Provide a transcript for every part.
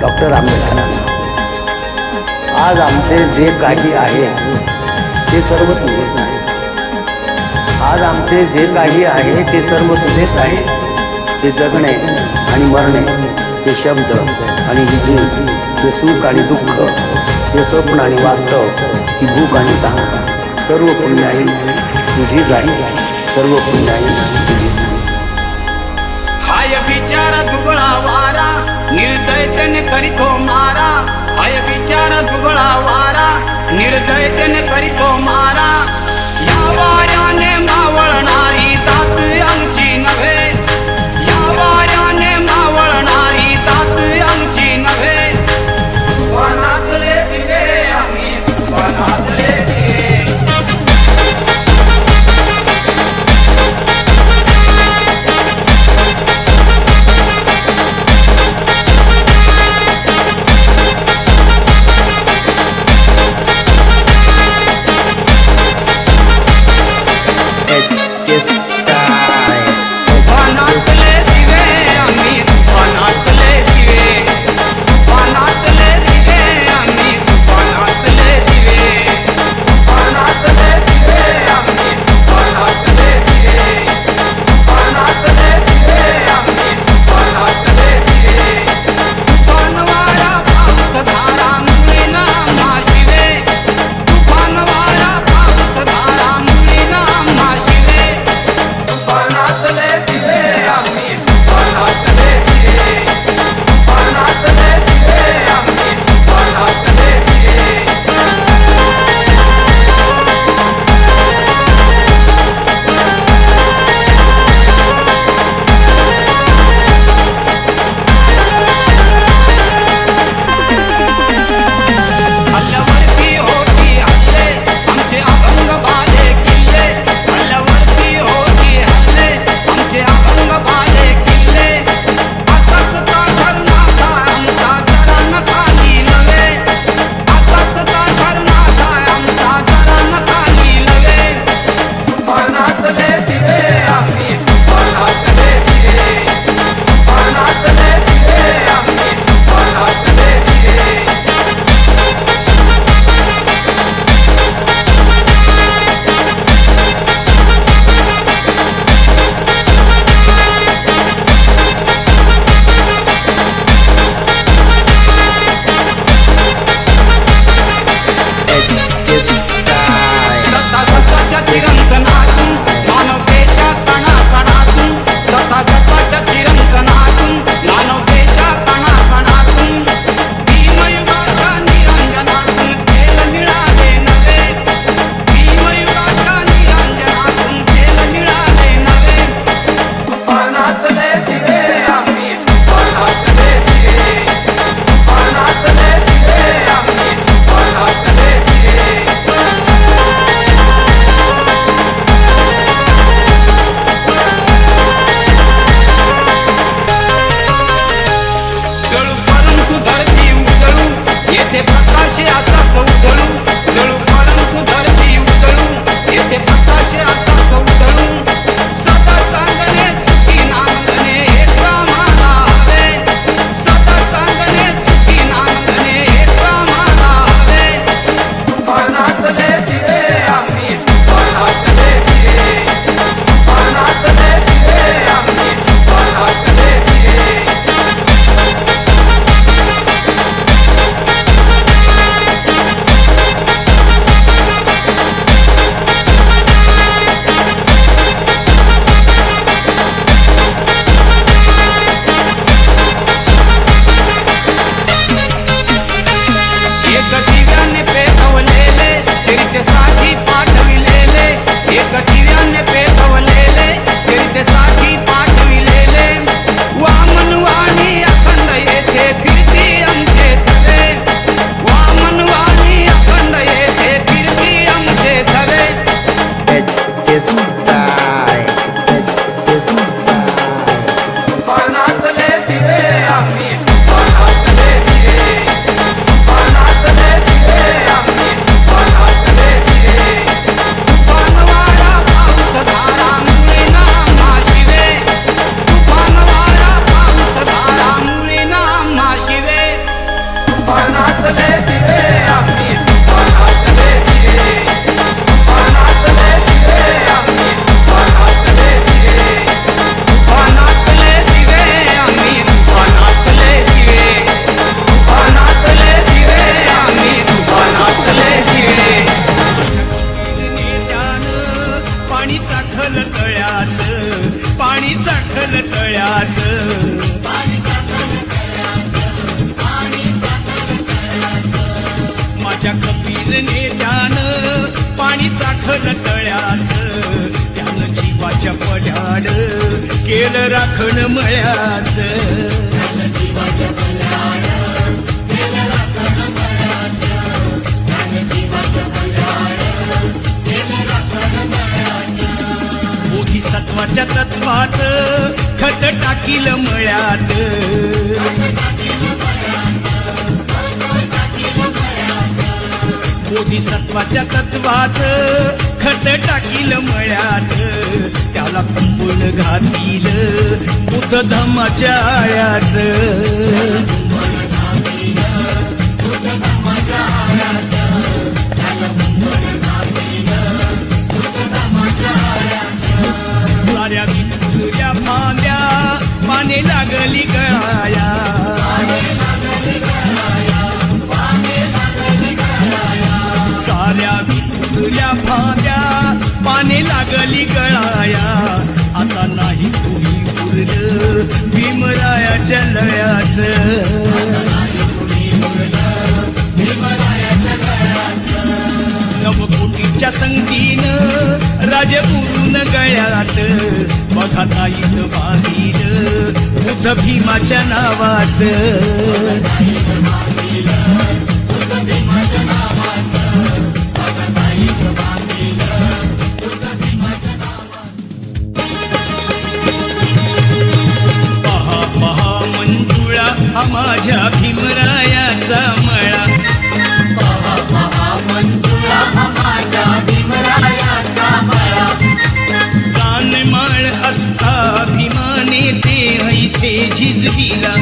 Doctor आंबेडकरांना, आज आमचे जे काही आहे ते सर्व तुझेच आहे. आज आमचे जे काही आहे ते सर्व तुझेच आहे. ते जगणे आणि मरणे, ते शब्द आणि ही जीव, ते सुख आणि दुःख, ते स्वप्न आणि वास्तव, ही भूक आणि तहान, सर्व पुण्याई तुझीच आहे. सर्व पुण्याई तुझीच आहे. हाय बिचारा दुबळा वारा, निर्दयतेने करीतो मारा. हाय बिचारा दुबळा वारा, निर्दयतेने करीतो मारा. या वाऱ्याने मावळणारी जात आमची नव्हे. या वाऱ्याने मावळणारी जात आमची नव्हे. वनातले दिवे आम्ही, वनातले दिवे. तळ्याचं त्यानं जीवाच्या पड्याड केलं राखण मळ्याचं. बोधिसत्वाच्या तत्वात खत टाकील मळ्यात. बोधिसत्वाच्या तत्वात खत टाकील मळ्यात. त्याला कुंपण घातील बुद्ध धम्माच्या आळ्याचं. साऱ्या विठुल्या फांद्या पाने लागली गळाया. साऱ्या विठुल्या फांद्या पाने लागली गळाया. आता नाही तुम्ही उरलं भीमरायाच्या लळ्याचं. नवकोटीच्या संगतीनं राज उरून गळ्यात. बघा ताईत बांधील बुद्ध भीमाच्या नावाचं. पहा पहा मंजुळा हा माझ्या भीमरायाचा मळा. गानमाळ असता भीमाने ते हैथे झिजविला.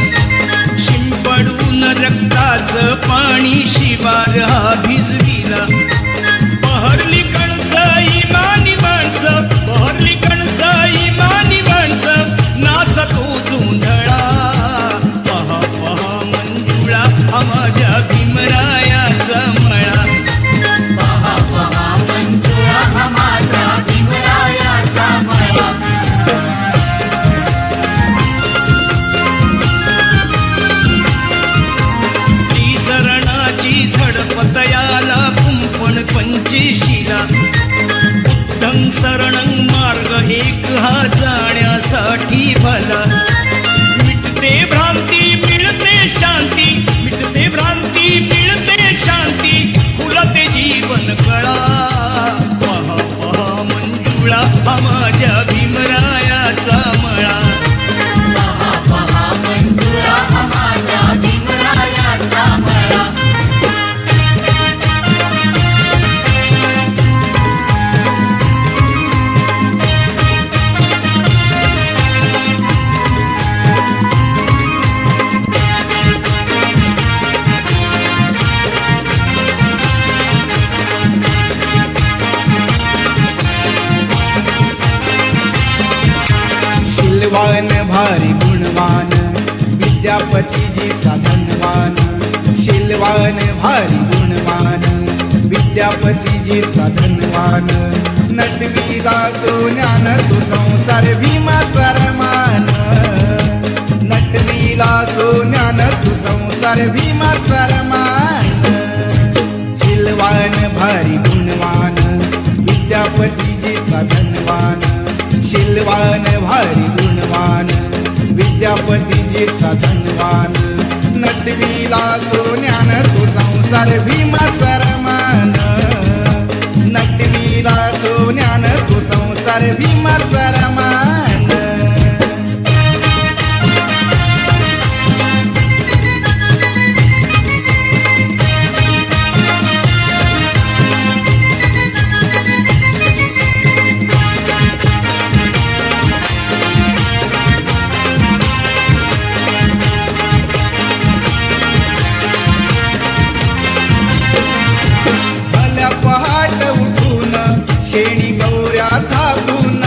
शिंपडून रक्ताचं पाणी शिवार हा भिजविला. बहरली कणस इमानी माणसं, बहरली कणस इमानी माणसं, नाचतो धुंधळा. पहा पहा मंजुळा हा माझ्या भीमरायाचा मळा. झडपतयाला कुंपण पंचेशीला. बुद्धं शरणं मार्ग एक हा जाण्यासाठी भला. मिटते भ्रांती मिळते शांती, मिटते भ्रांती मिळते शांती, फुलते जीवन कळा. पहा पहा मंजुळा हा माझ्या भीमरायाचा मळा. शीलवान भारी गुणवान विद्यापतीजीचा धनवान. शीलवान भारी गुणवान विद्यापतीजीचा धनवान. नटवीला सोन्यान तो संसार भीमाचा रमान. नटवीला सोन्यान तो संसार भीमाचा रमान. शीलवान भारी गुणवान विद्यापतीजीचा धनवान. शीलवान भारी गुणवान विद्यापतीजीचा धनवान. नटवीला सोन्यान तो संसार भीमाचा रमान. नटवीला सोन्यान तो संसार भीमाचा रमान. पहाट उठून शेणी गौऱ्या थापून.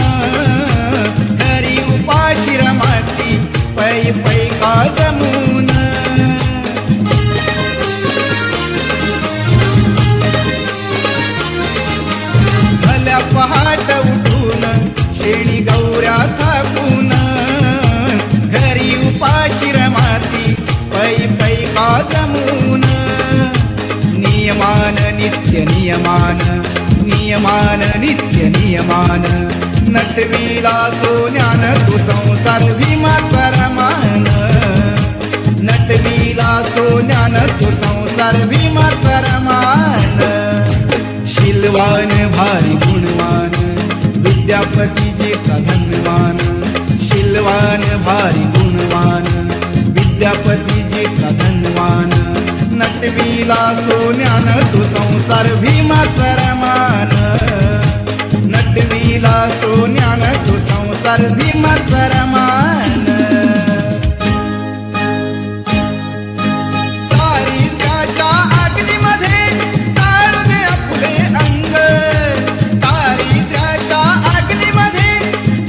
नटविला सोन्यान तू संसार भीमाचा रमान नटविला सोन्यान तू संसार भीमाचा रमान शीलवान भारी गुणवान विद्यापतीजीचा धनवान शीलवान भारी गुणवान विद्यापतीजीचा धनवान नटविला सोन्यान तू संसार भीमाचा रमान नटविला सोन्यान तू संसार भीमाचा रमान दारिद्र्याच्या अग्नीमध्ये जाळून आपले अंग दारिद्र्याच्या अग्नीमध्ये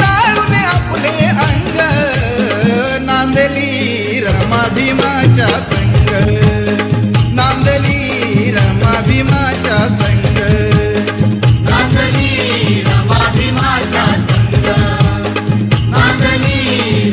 जाळून आपले अंग नांदली रमा भीमाच्या संग नांदली रमा भीमाच्या संग नांदली रमा भीमाच्या संग नांदली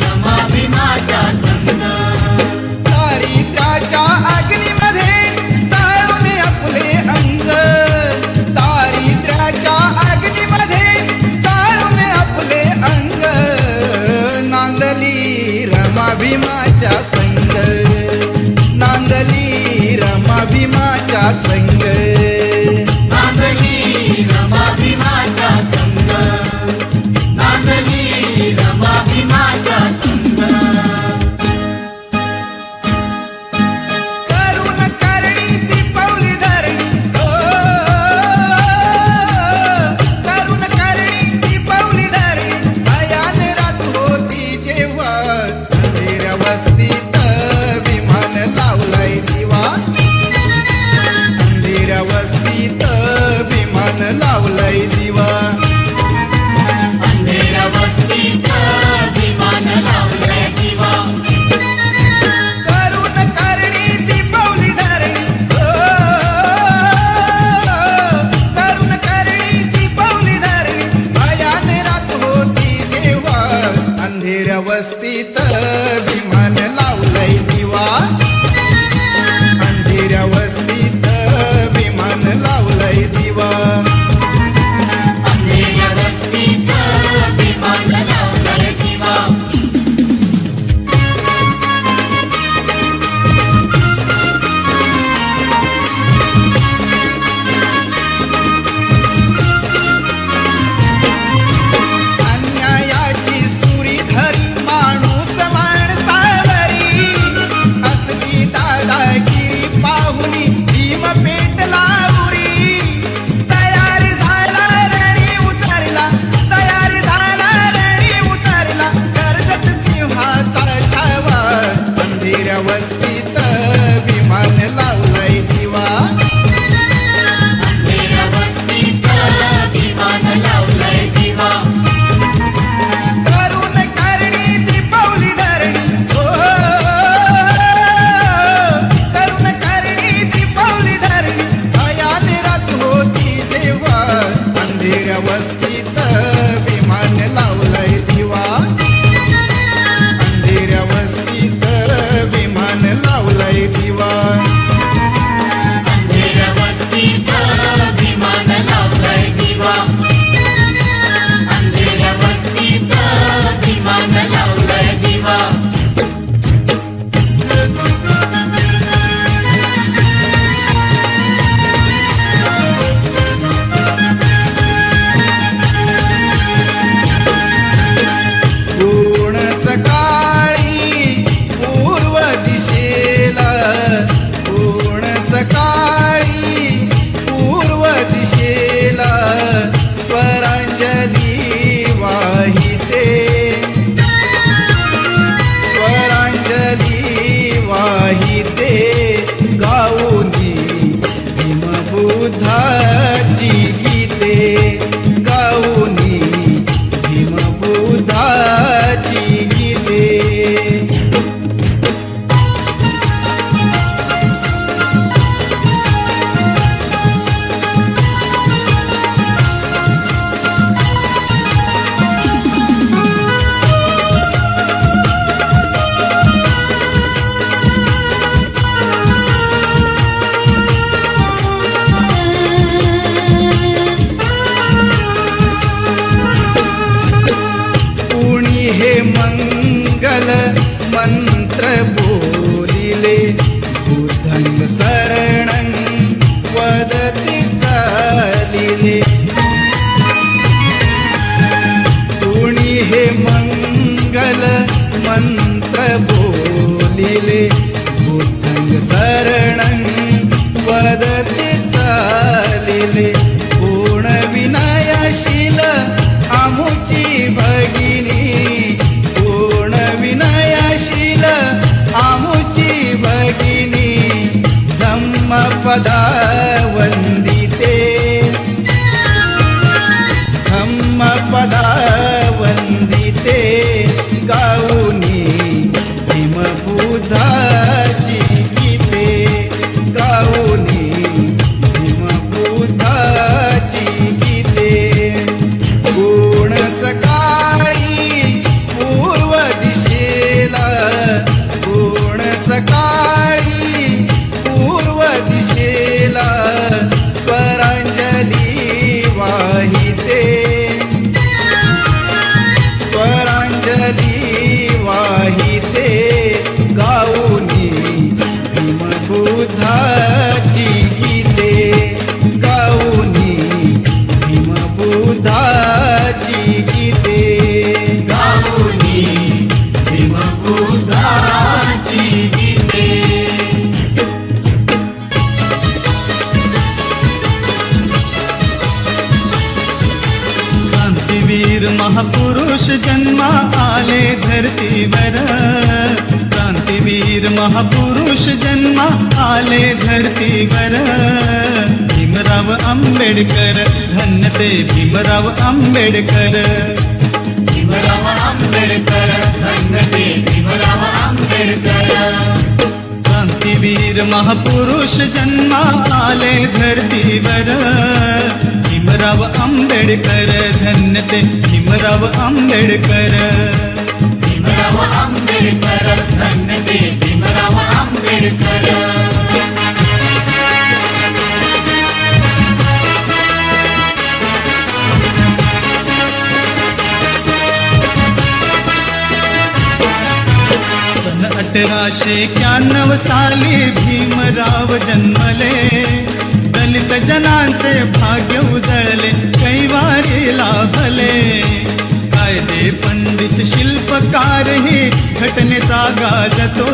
हे मंगल मंत्र बोलिले बुद्धं शरणं वदति चालिले कोणी हे मंगल मंत्र बोलिले बुद्धं शरणं वदति चालिले पूर्ण विनयशील आमुची भगिनी पूर्ण विनयशील आमुची भगिनी धम्मपदा वंदिते धम्मपदा वंदिते गाऊनी भीमबुद्धाची गीते गाऊनी भीमबुद्धाची गीते कोण सकाळी पूर्व दिशेला कोण सकाळी पूर्व दिशेला स्वरांजली वाहिते स्वरांजली वाहिते गाऊनी भीमबुद्धाची गीते गाऊनी भीमबुद्धाची गीते गाऊनी भीमबुद्धाची गीते. क्रांतीवीर महापुरुष जन्मा आले धरतीवर क्रांतीवीर महापुरुष जन्मा आले धरतीवर भीमराव आंबेडकर धन्य ते भीमराव आंबेडकर भीमराव आंबेडकर धन्य ते भीमराव आंबेडकर. क्रांतीवीर महापुरुष जन्मा आले धरतीवर भीमराव आंबेडकर धन्य ते भीमराव आंबेडकर भीमराव आंबेडकर धन्य ते भीमराव आंबेडकर. सन 1891 साली भीमराव जन्मले दलित जनांचे भाग्य उजळले कैवारी लाभले कायदे पंडित शिल्पकार ही घटनेचा गाजतो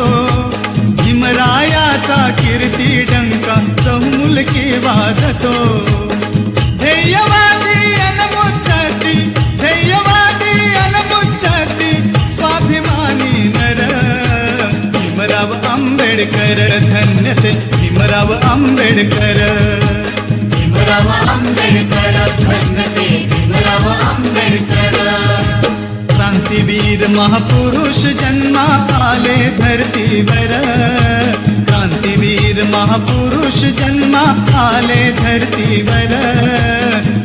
भीमरायाचा कीर्ती डंका चहुमुलकी वाजतो ध्येयवादी अनमुच्चती ध्येयवादी अनमुच्चती स्वाभिमानी नर भीमराव आंबेडकर धन्य ते भीमराव आंबेडकर भीमराव आंबेडकर धन्य ते भीमराव आंबेडकर. क्रांतीवीर महापुरुष जन्मा आले धरतीवर क्रांतीवीर महापुरुष जन्मा आले धरतीवर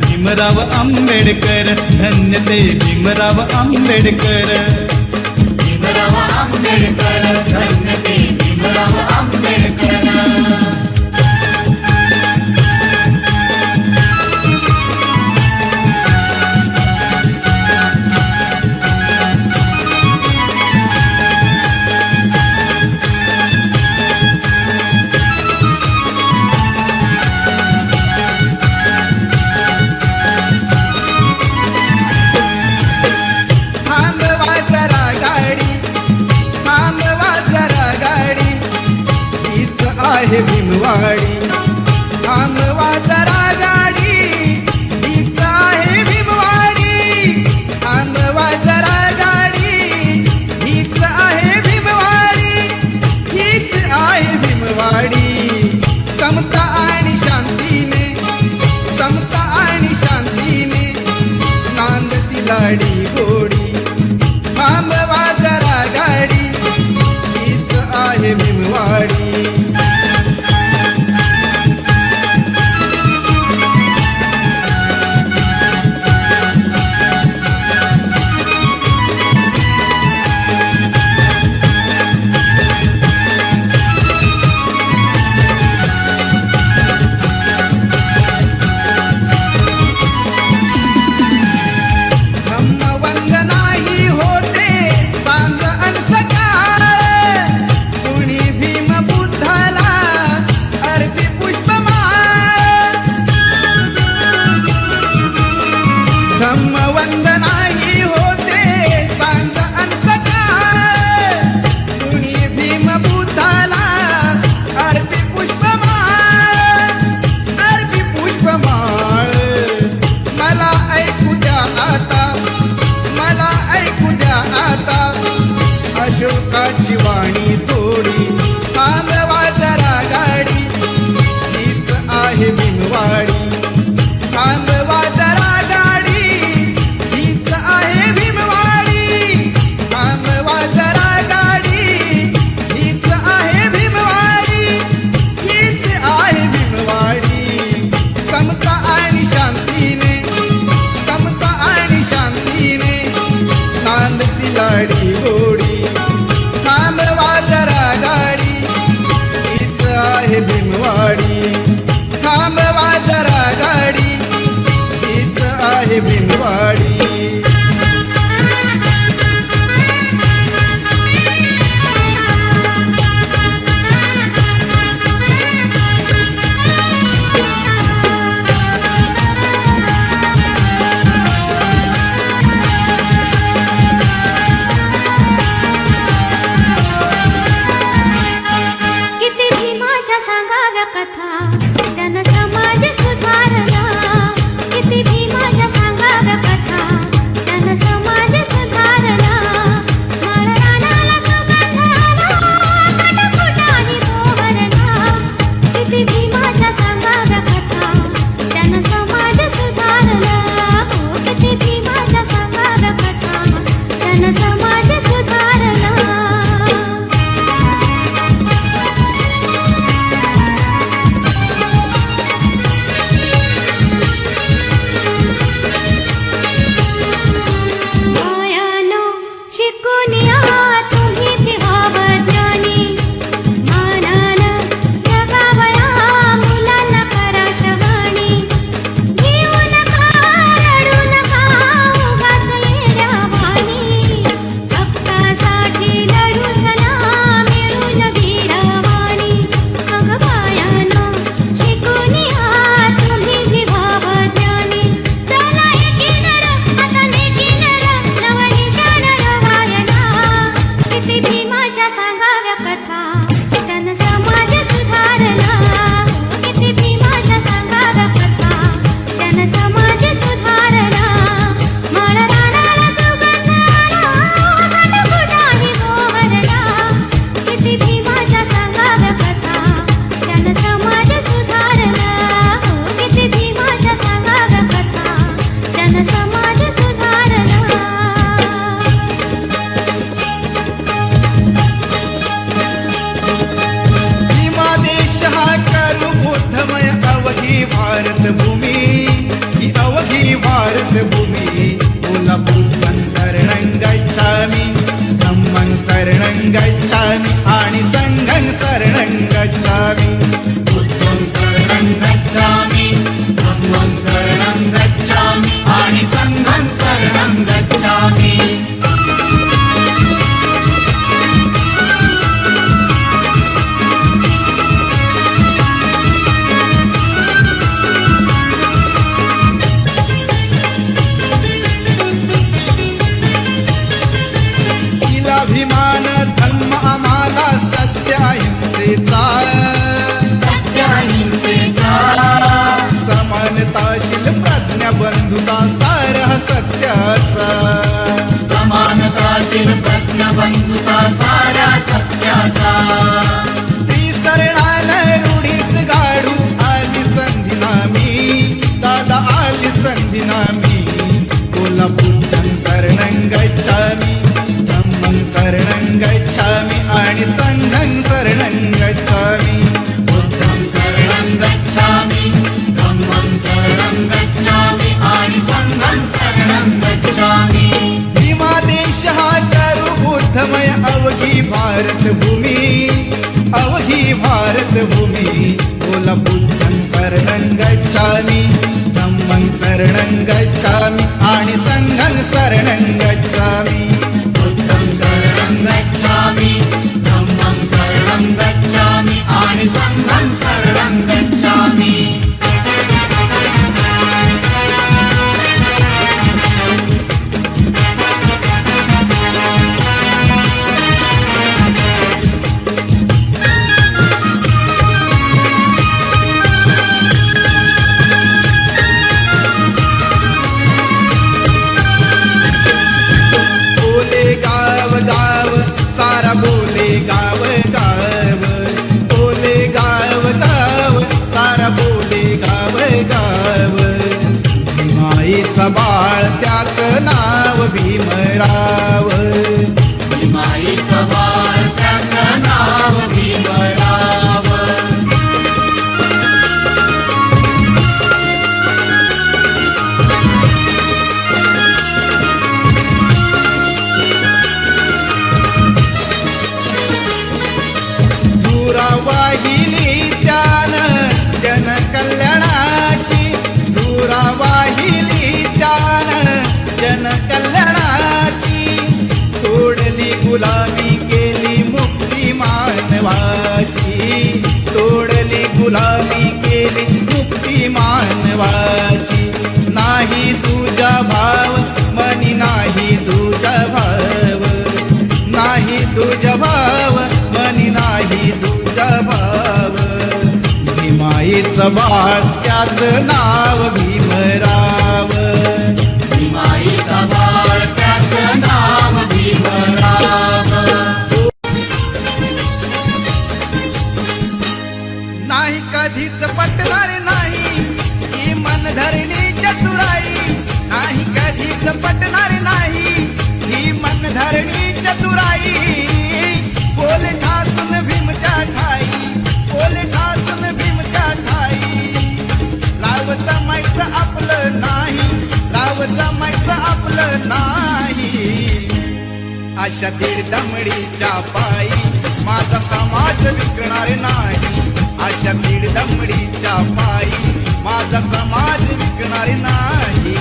भीमराव आंबेडकर धन्य ते भीमराव आंबेडकर भीमराव आंबेडकर धन्य ते भीमराव आंबेडकर. थांबवा जरा गाडी थांबवा जरा गाडी हीच आहे भीमवाडी थांबवा जरा गाडी हीच आहे भीमवाडी थांबवा जरा गाडी हीच आहे भीमवाडी हीच आहे भीमवाडी समता आणि शांतीने समता आणि शांतीने नांदती लाडी गोडी थांबवा जरा गाडी हीच आहे भीमवाडी धम्मवंदनाही होते बंद नाही होते सांज अन सकाळ कुणी भीम बुद्धाला अर्पी पुष्पमाळ मला ऐकू द्या आता मला ऐकू द्या आता अशोकाची वाणी थोडी थांबवा जरा गाडी हीच आहे भीमवाडी थांबवा जरा गाडी हीच आहे भीमवाडी थांबवा जरा गाडी हीच आहे भीमवाडी हीच आहे भीमवाडी समता आणि शांतीने समता आणि शांतीने नांदती लाडी गोडी थांबवा जरा गाडी हीच आहे भीमवाडी थांबवा जरा गाडी हीच आहे भीमवाडी किती भीमाच्या सांगाव्या कथा त्यानं समाज सुधारला किती भीमाच्या सांगाव्या कथा त्यानं समाज सुधारला माळ रानाला सुगंध आला कटकुटाही मोहरला किती भीमाच्या सांगाव्या कथा त्यानं समाज सुधारला किती भीमाच्या सांगाव्या कथा त्यानं समाज सुधारला मायानो शिकून या तुम्ही विवाहज्ञानी मानानं जगावया मुलांना करा शहाणी घेऊ नका रडू नका उगाच येड्या वाणी हक्कासाठी लढू चला मिळून वीरवाणी अग मायानो शिकून या तुम्ही विवाहज्ञानी चला एकीनं आता नेकीनं नवनिशाण रवायला किती भीमाच्या सांगाव्या कथा त्यानं समाज सुधारला किती भीमाच्या सांगाव्या कथा त्यानं समाज सुधारला माळ रानाला सुगंध आला कटकुटाही मोहरला किती भीमाच्या सांगाव्या कथा त्यानं समाज सुधारला किती भीमाच्या सांगाव्या कथा त्यानं समाज सुधारला भीमा देश हा करू बुद्धमय अवघी भारत भूमी ही अवघी भारत भूमी बोला बुद्धं शरणं गच्छामि धम्मं शरणं गच्छामि आणि संघं शरणं गच्छामि बुद्धं शरणं गच्छामि धम्मं शरणं गच्छामि आणि संघं शरणं गच्छामि तिलाभिमान धर्म आम्हाला सत्य अहिंसेचा सत्याहिंसेचा समानताशील प्रज्ञा बंधुता सारह सत्याचा समानताशील प्रज्ञबंधुता सारा सत्याचा त्रिसरणानं रूढीस गाडू आली संधी नामी दादा आली संधी नामी बोला बुद्धं शरणं गच्छामि धम्मं शरणं गच्छामि आणि संघं शरणं गच्छामि बुद्धं शरणं गच्छामि धम्मं शरणं गच्छामि आणि संघं शरणं गच्छामि भीमा देश हा करू बुद्धमय अवघी भारत भूमी अवघी भारत भूमी बोला बुद्धं शरणं गच्छामि धम्मं शरणं गच्छामि आणि संघं शरणं गच्छामि बुद्धं शरणं गच्छामि धम्मं शरणं गच्छामि आणि संघं शरणं गच्छामि भीमराव भीमाईचं बाळ त्याचं नाव भीमराव. धुरा वाहिली त्यानं जनकल्याणाची धुरा वाहिली त्यानं जनकल्याणाची तोडली गुलामी केली मुक्ती मानवाची तोडली गुलामी केली मुक्ती मानवाची नाही तुझा भाव मनी नाही तुझा भाव नाही तुझा भाव मनी नाही तुझा भाव भीमाईचं बाळ त्याचं नाव भीमराव भीमाईचं बाळ त्याचं नाव भीमराव. नाही कधीच पटणार नाही ही मनधरणी चतुराई नाही कधीच पटणार नाही ही मनधरणी चतुराई बोल ठासून भीमच्या ठाई बोल ठासून भीमच्या ठाई राव जमायचं आपलं नाही राव जमायचं आपलं नाही अशा दीड दमडीच्या पायी माझा समाज विकणार नाही अशा दीड दमडीच्या पायी माझा समाज विकणार नाही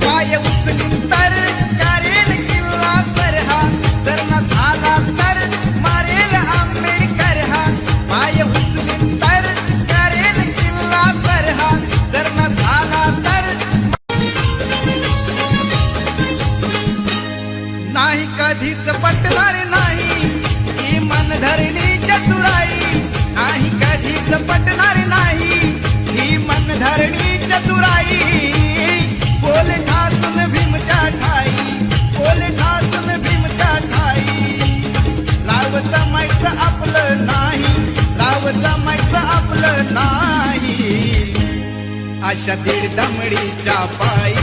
पाय उचलीन तर करेल किल्ला सरहा जर न झाला तर मारेल आंबेडकर हा पाय उचलीन तर करेल किल्ला सरहा जर न झाला तर नाही कधीच पटणार नाही ही मनधरणी चतुराई नाही कधीच पटणार नाही ही मनधरणी चतुराई बोल ठासून भीमच्या ठाई बोल ठासून भीमच्या ठाई राव जमायचं आपलं नाही राव जमायचं आपलं नाही अशा दीड दमडीच्या पायी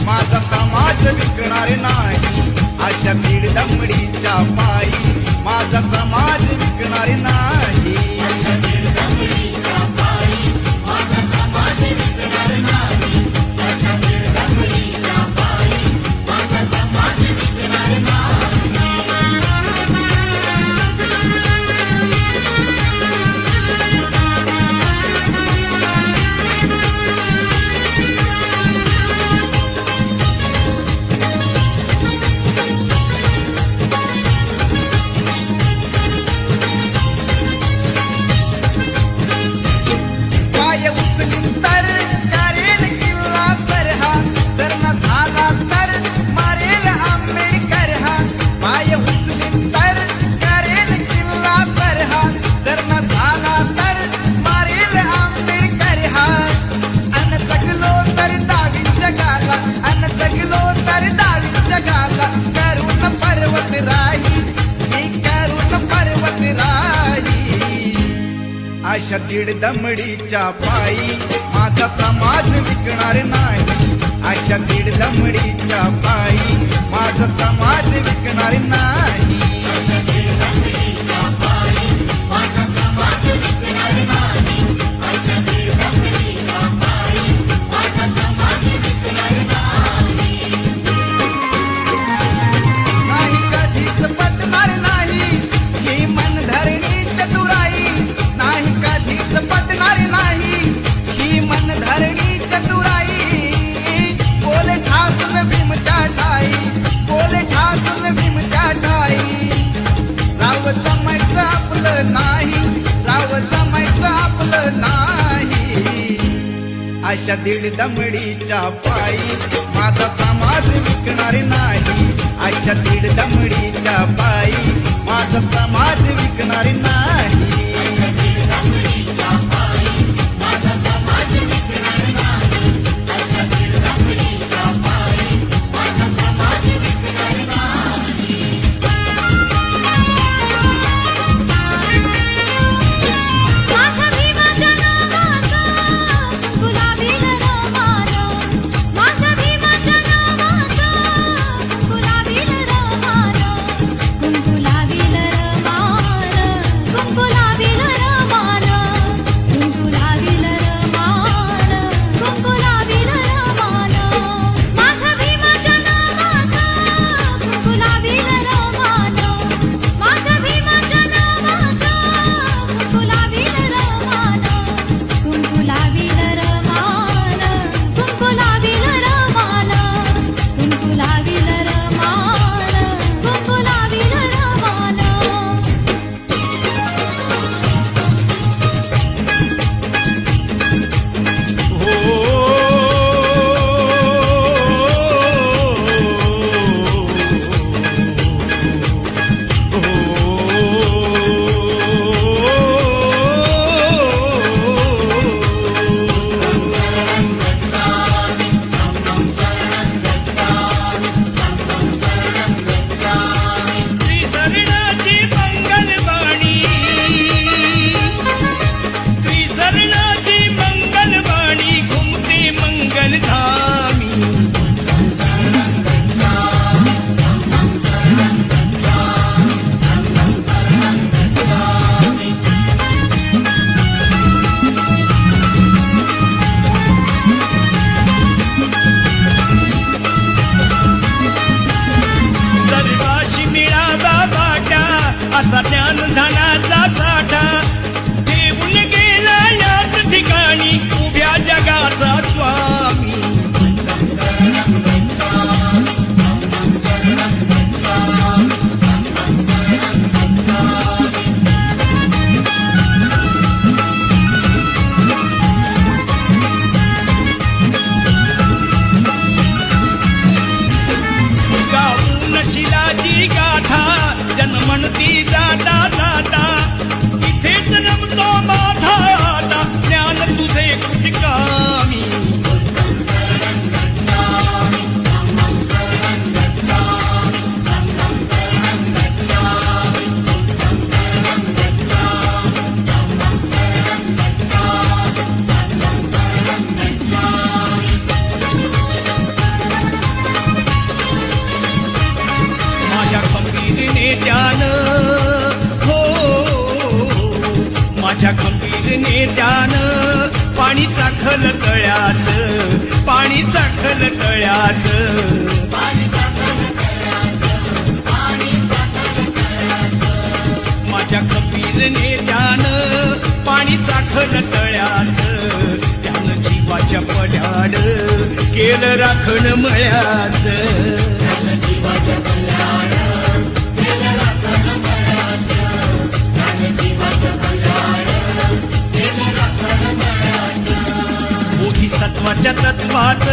माझा समाज विकणार नाही अशा दीड दमडीच्या पायी माझा समाज विकणार नाही पाय उचलीन तर करेल किल्ला सरहा जर न झाला तर मारेल आंबेडकर हा पाय उचलीन तर करेल किल्ला सरहा जर न झाला तर मारेल आंबेडकर हा अन जगलो तर दावी जगाला अन जगलो तर दावी जगाला करून पर्वत राही मी करून पर्वत राही अशा दीड दमडीच्या पायी माझा समाज विकणार नाही अशा दीड दमडीच्या पायी माझा समाज विकणार नाही नाही कधीच पटणार नाही ही मनधरणी चतुराई नाही कधीच पटणार नाही ही मनधरणी चतुराई बोल ठासून भीमच्या ठाई बोल ठासून भीमच्या ठाई राव जमायचं आपलं नाही राव जमायचं आपलं नाही अशा दीड दमडीच्या पायी माझा नेत्यानं हो माझ्या खंबीर नेत्यानं पाणी चाखल तळ्याचं पाणी चाखल तळ्याचं माझ्या खंबीर नेत्यानं पाणी चाखल तळ्याचं त्यानं जीवाच्या पड्याड केलं राखण मळ्याचं बोधिसत्वाच्या तत्वात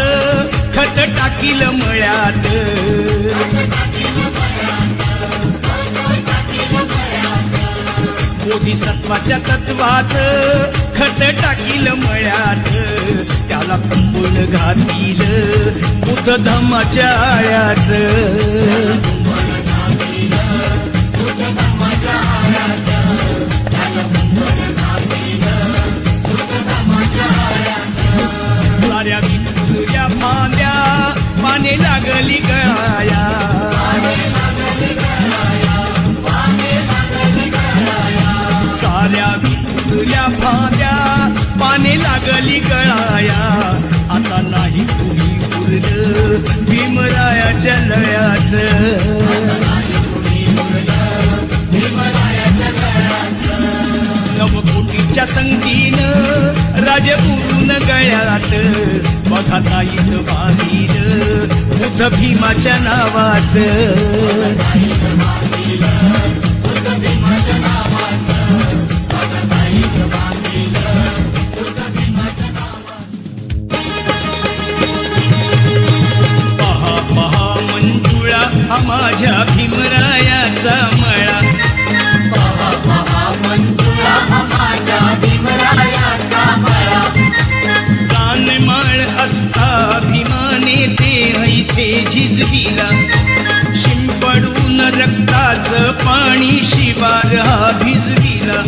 खत टाकील मळ्यात बोधिसत्वाच्या तत्वात खत टाकील मळ्यात त्याला कुंपण घातील बुद्ध धम्माच्या आळ्याच साऱ्या भिंतुल्या फांद्या पाने लागली गळाया साऱ्या भिंतुल्या फांद्या पाने लागली गळाया आता नाही कुणी उरलं भीमरायाच्या लळ्याचं नवकोटीच्या संगतीनं राजपुरून गळ्यात बघा ताईच बांधील बुद्ध भीमाच्या नावाचं पहा पहा मंजुळा हा माझ्या भीमरायाचा मळा कानमाळ असता भीमाने ते ऐथे झिजविला शिंपडून रक्ताचं पाणी शिवार हा भिजविला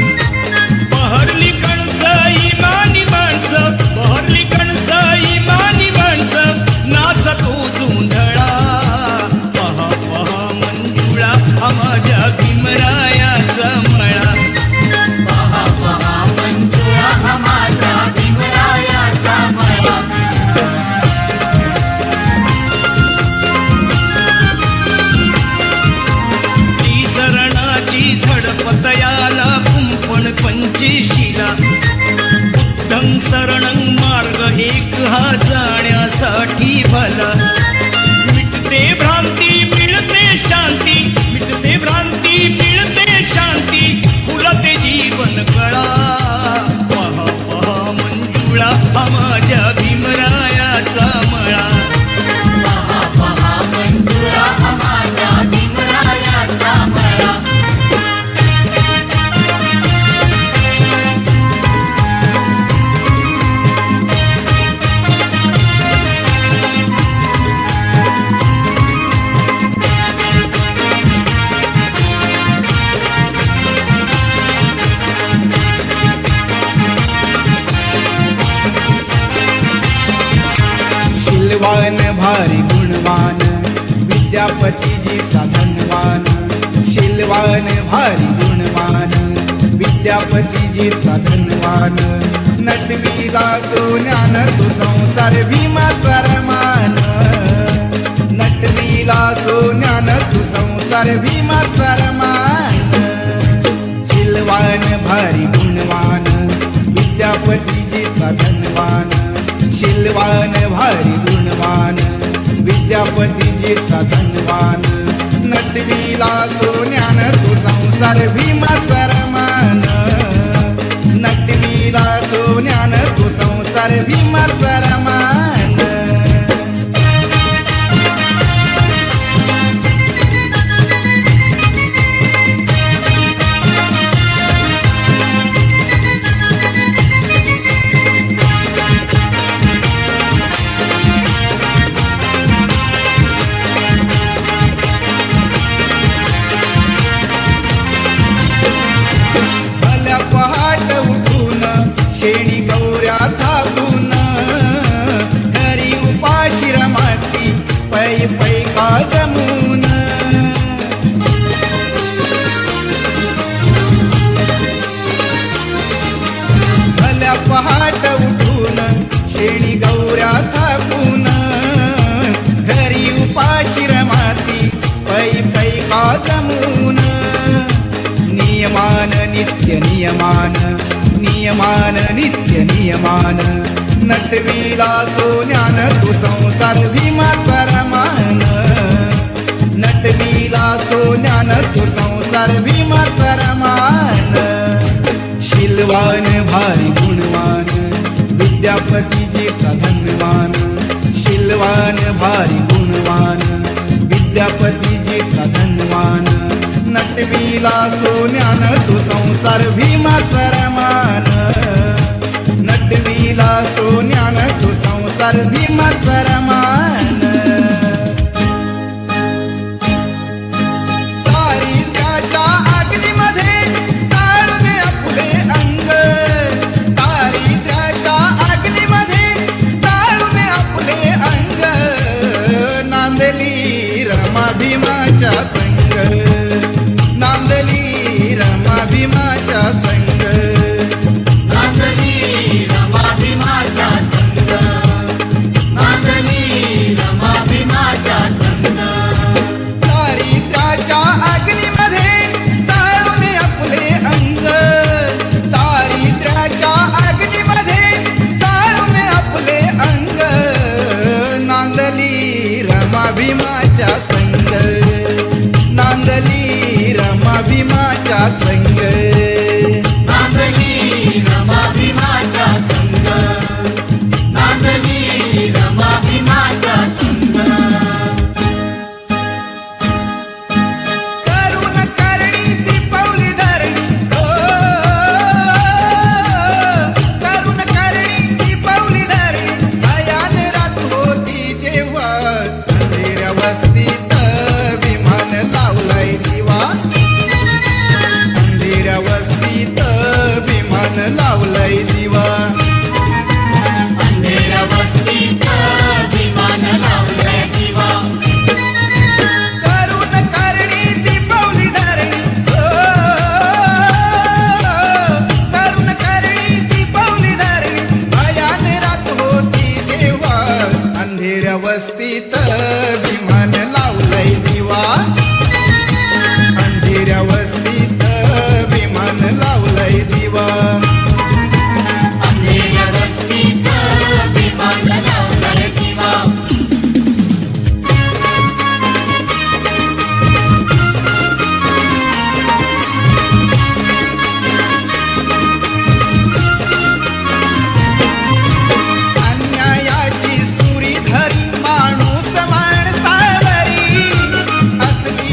बहरली कणस इमानी माणसं बहरली कणस इमानी माणसं नाचतो धुंधळा पहा पहा मंजुळा हा माझ्या भीमरायाचा मळा झडपतयाला कुंपण पंचेशीला बुद्धं शरणं मार्ग एक हा जाण्यासाठी भला मिटते भ्रांती मिळते शांती मिटते भ्रांती मिळते शांती फुलते जीवन कळा पहा पहा मंजुळा हा माझ्या भीमरायाचा मळा शीलवान भारी गुणवान विद्यापतीजीचा धनवान शीलवान भारी गुणवान विद्यापतीजीचा धनवान नटवीला सोन्यान तू संसार भीमा सरमान नटवीला सोन्यान तू संसार भीमा सरमान शीलवान भारी गुणवान विद्यापतीजीचा धनवान शीलवान भारी गुणवान विद्यापतीजीचा धनवान नटवीला सोन्यान तू संसार भीमा सरमान नटवीला सोन्यान तू संसार भीमा सरमान पै का जमून नित्य नियमान नियमान नित्य नियमान नटविला सोन्यान तू संसार भीमाचा रमान नटविला सोन्यान तू संसार भीमाचा रमान शीलवान भारी गुणवान विद्यापतीजीचा धन्यवान शीलवान भारी गुणवान विद्यापतीजीचा धन्यवान नटविला सोन्यान तू संसार भीमाचा रमान नटविला सोन्यान तू संसार भीमाचा रमान दारिद्र्याच्या अग्नीमध्ये जाळून आपले अंग दारिद्र्याच्या अग्नीमध्ये जाळून आपले अंग नांदली रमा भीमाच्या संग नांदली रमा भीमाच्या संग नांदली रमा भीमाच्या संग नांदली रमा भीमाच्या संग दारिद्र्याच्या अग्नीमध्ये जाळून आपले अंग दारिद्र्याच्या अग्नीमध्ये जाळून आपले अंग नांदली रमा भीमाच्या संग नांदली रमा भीमाच्या संग नांदली रमा भीमाच्या संग नांदली रमा भीमाच्या संग करुण करणी ती पावली धरणी करुण करणी ती पावली धरणी अयान रात होती जेव्हा अंधेऱ्या वस्तीत विमान लावलाय दिवा अंधेऱ्या वस्तीत विमान लावलाय दिवा अंधेऱ्या वस्तीत विमान लावलंय दिवा करुण करणी ती पावली धरणी करुण करणी ती पावली धरणी भयान रात होती जेव्हा अंधेऱ्या वस्तीत विमान लावलंय दिवा अंधेऱ्या वस्तीत विमान लावलंय दिवा अंधेऱ्या वस्तीत विमान लावलंय दिवा अन्यायाची सुरी धरी माणूस माणसावरी असली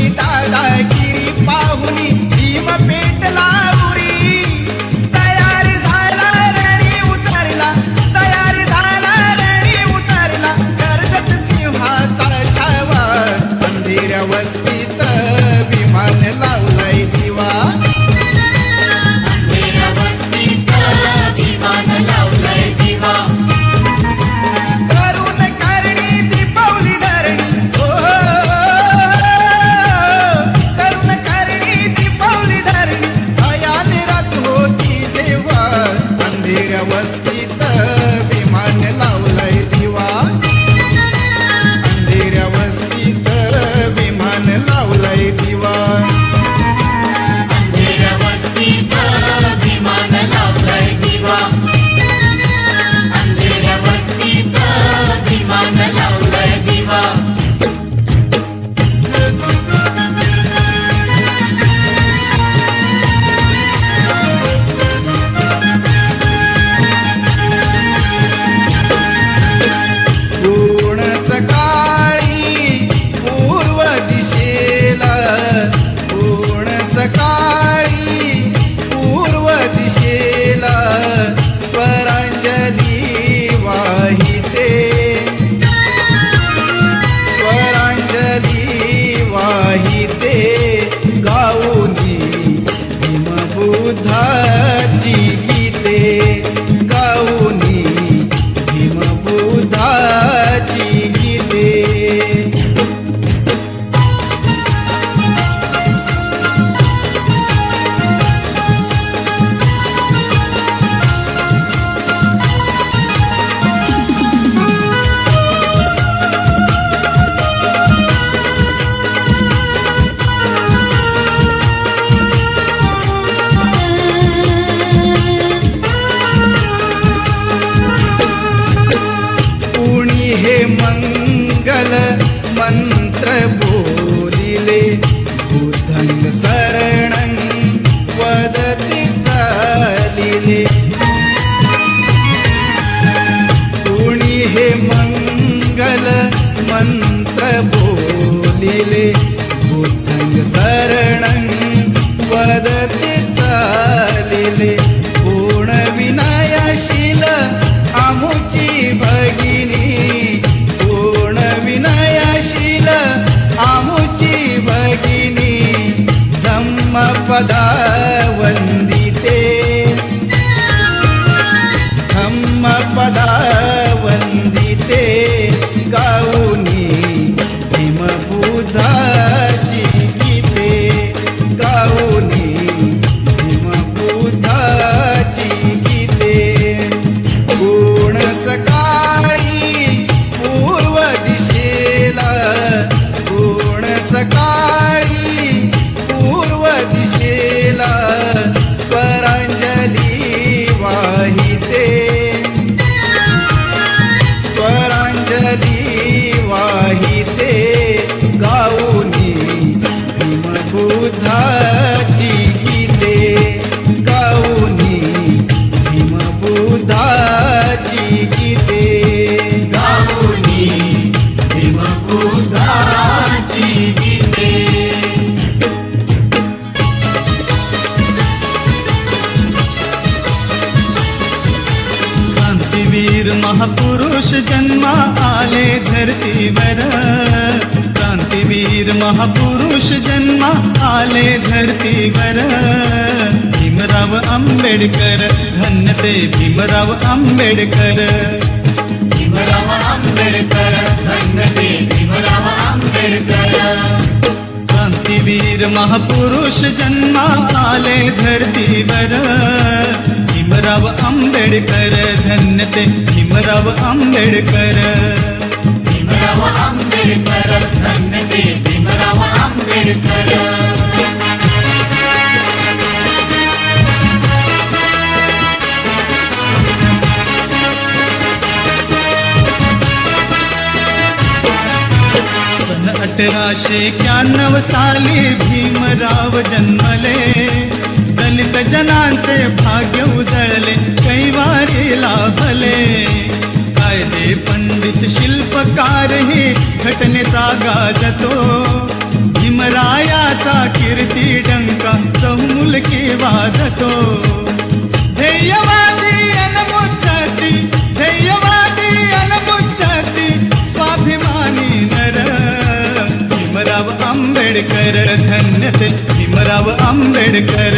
मंत्र बोलिले बुद्धं शरणं वदति चालिले कोणी हे मंगल मंत्र बोलिले बुद्धं शरणं वदति चालिले कोण विनयशील आमुची भगिनी कोण विनयशील आमुची भगिनी धम्मपदा वंदिते धम्मपदा वंदिते गाऊनी भीमबुद्धाची गीते गाऊनी भीमबुद्धाची गीते कोण सकाळी पूर्व दिशेला कोण सकाळी पूर्व दिशेला स्वरांजली वाहिते स्वरांजली वाहिते गाऊनी भीमबुद्धाची गीते गाऊनी भीमबुद्धाची गीते गाऊनी भीमबुद्धाची गीते क्रांतीवीर महापुरुष जन्मा आले धरतीवर क्रांतीवीर महापुरुष जन्मा आले धरतीवर भीमराव आंबेडकर धन्य ते भीमराव आंबेडकर भीमराव आंबेडकर धन्य ते भीमराव आंबेडकर क्रांतीवीर महापुरुष जन्मा आले धरतीवर भीमराव आंबेडकर धन्य ते भीमराव आंबेडकर भीमराव आंबेडकर धन्य ते भीमराव आंबेडकर सन 1891 साली भीमराव जन्मले दलित जनांचे भाग्य उजळले कैवारी लाभले कायदे पंडित शिल्पकार ही घटनेचा गाजतो भीमरायाचा कीर्ती डंका चौमुलकी वाजतो ध्येयवादी अनमुच्चती ध्येयवादी अनमुच्चती स्वाभिमानी नर भीमराव आंबेडकर धन्य ते भीमराव आंबेडकर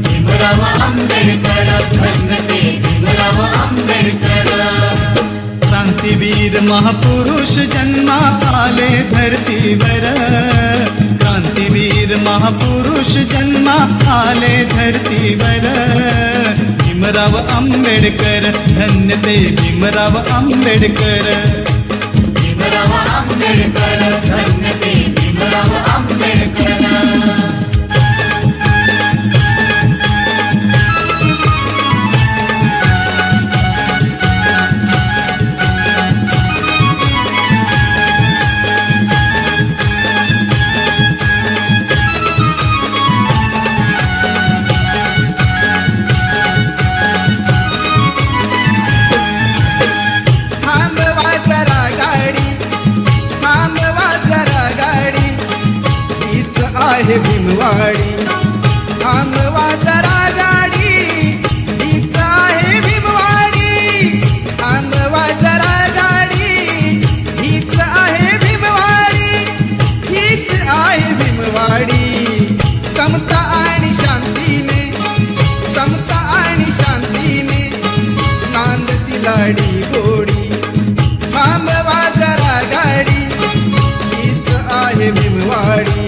भीमराव आंबेडकर धन्य ते भीमराव आंबेडकर क्रांतीवीर महापुरुष जन्मा आले धरतीवर क्रांतीवीर महापुरुष जन्मा आले धरतीवर भीमराव आंबेडकर धन्य ते भीमराव आंबेडकर भीमराव आंबेडकर धन्य ते भीमराव आंबेडकर थांबवा जरा गाडी हीच आहे भीमवाडी थांबवा जरा गाडी हीच आहे भीमवाडी थांबवा जरा गाडी हीच आहे भीमवाडी हीच आहे भीमवाडी समता आणि शांतीने समता आणि शांतीने नांदती लाडी गोडी थांबवा जरा गाडी हीच आहे भीमवाडी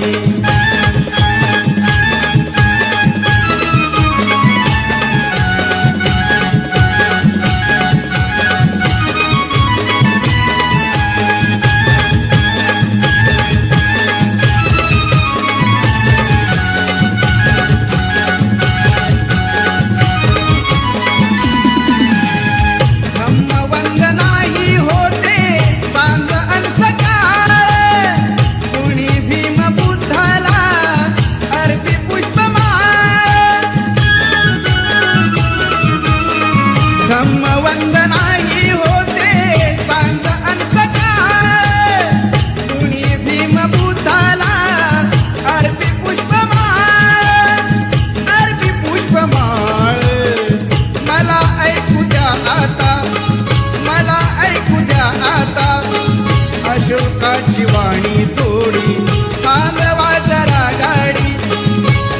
वाणी थोडी थांबवा जरा गाडी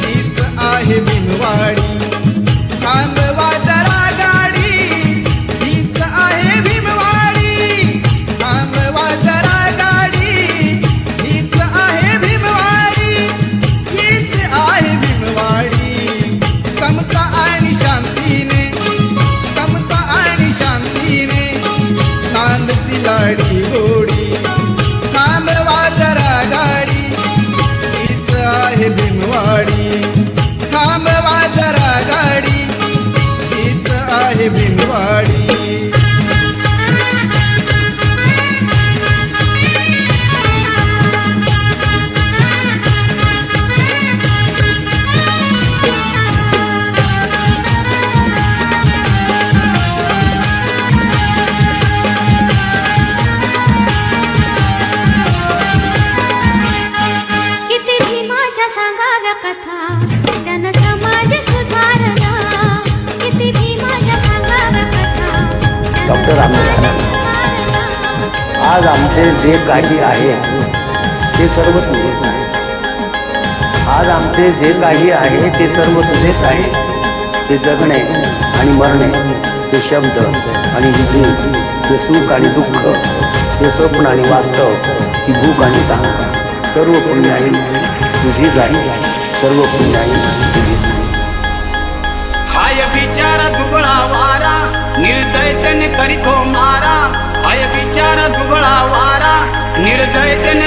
हीच आहे भीमवाडी थांबवा जरा गाडी हीच आहे भीमवाडी थांबवा जरा गाडी हीच आहे भीमवाडी हीच आहे भीमवाडी समता आणि शांतीने समता आणि शांतीने नांदती लाडी गोडी थांबवा जरा गाडी हीच आहे भीमवाडी थांबवा जरा गाडी हीच आहे भीमवाडी किती भीमाच्या सांगाव्या कथा त्यानं समाज सुधारला किती भीमाच्या सांगाव्या कथा डॉक्टर आंबेडकर आज आमचे जे काही आहे ते सर्व तुझेच आहे आज आमचे जे काही आहे ते सर्व तुझेच आहे ते जगणे आणि मरणे ते शब्द आणि ही जीव ते सुख आणि दुःख ते स्वप्न आणि वास्तव ही भूक आणि तहान सर्व पुण्याई तुझीच आहे सर्व पुण्याई तुझीच आहे हाय बिचारा दुबळा वारा निर्दयतेने करीतो मारा हाय बिचारा दुबळा वारा निर्दयतेने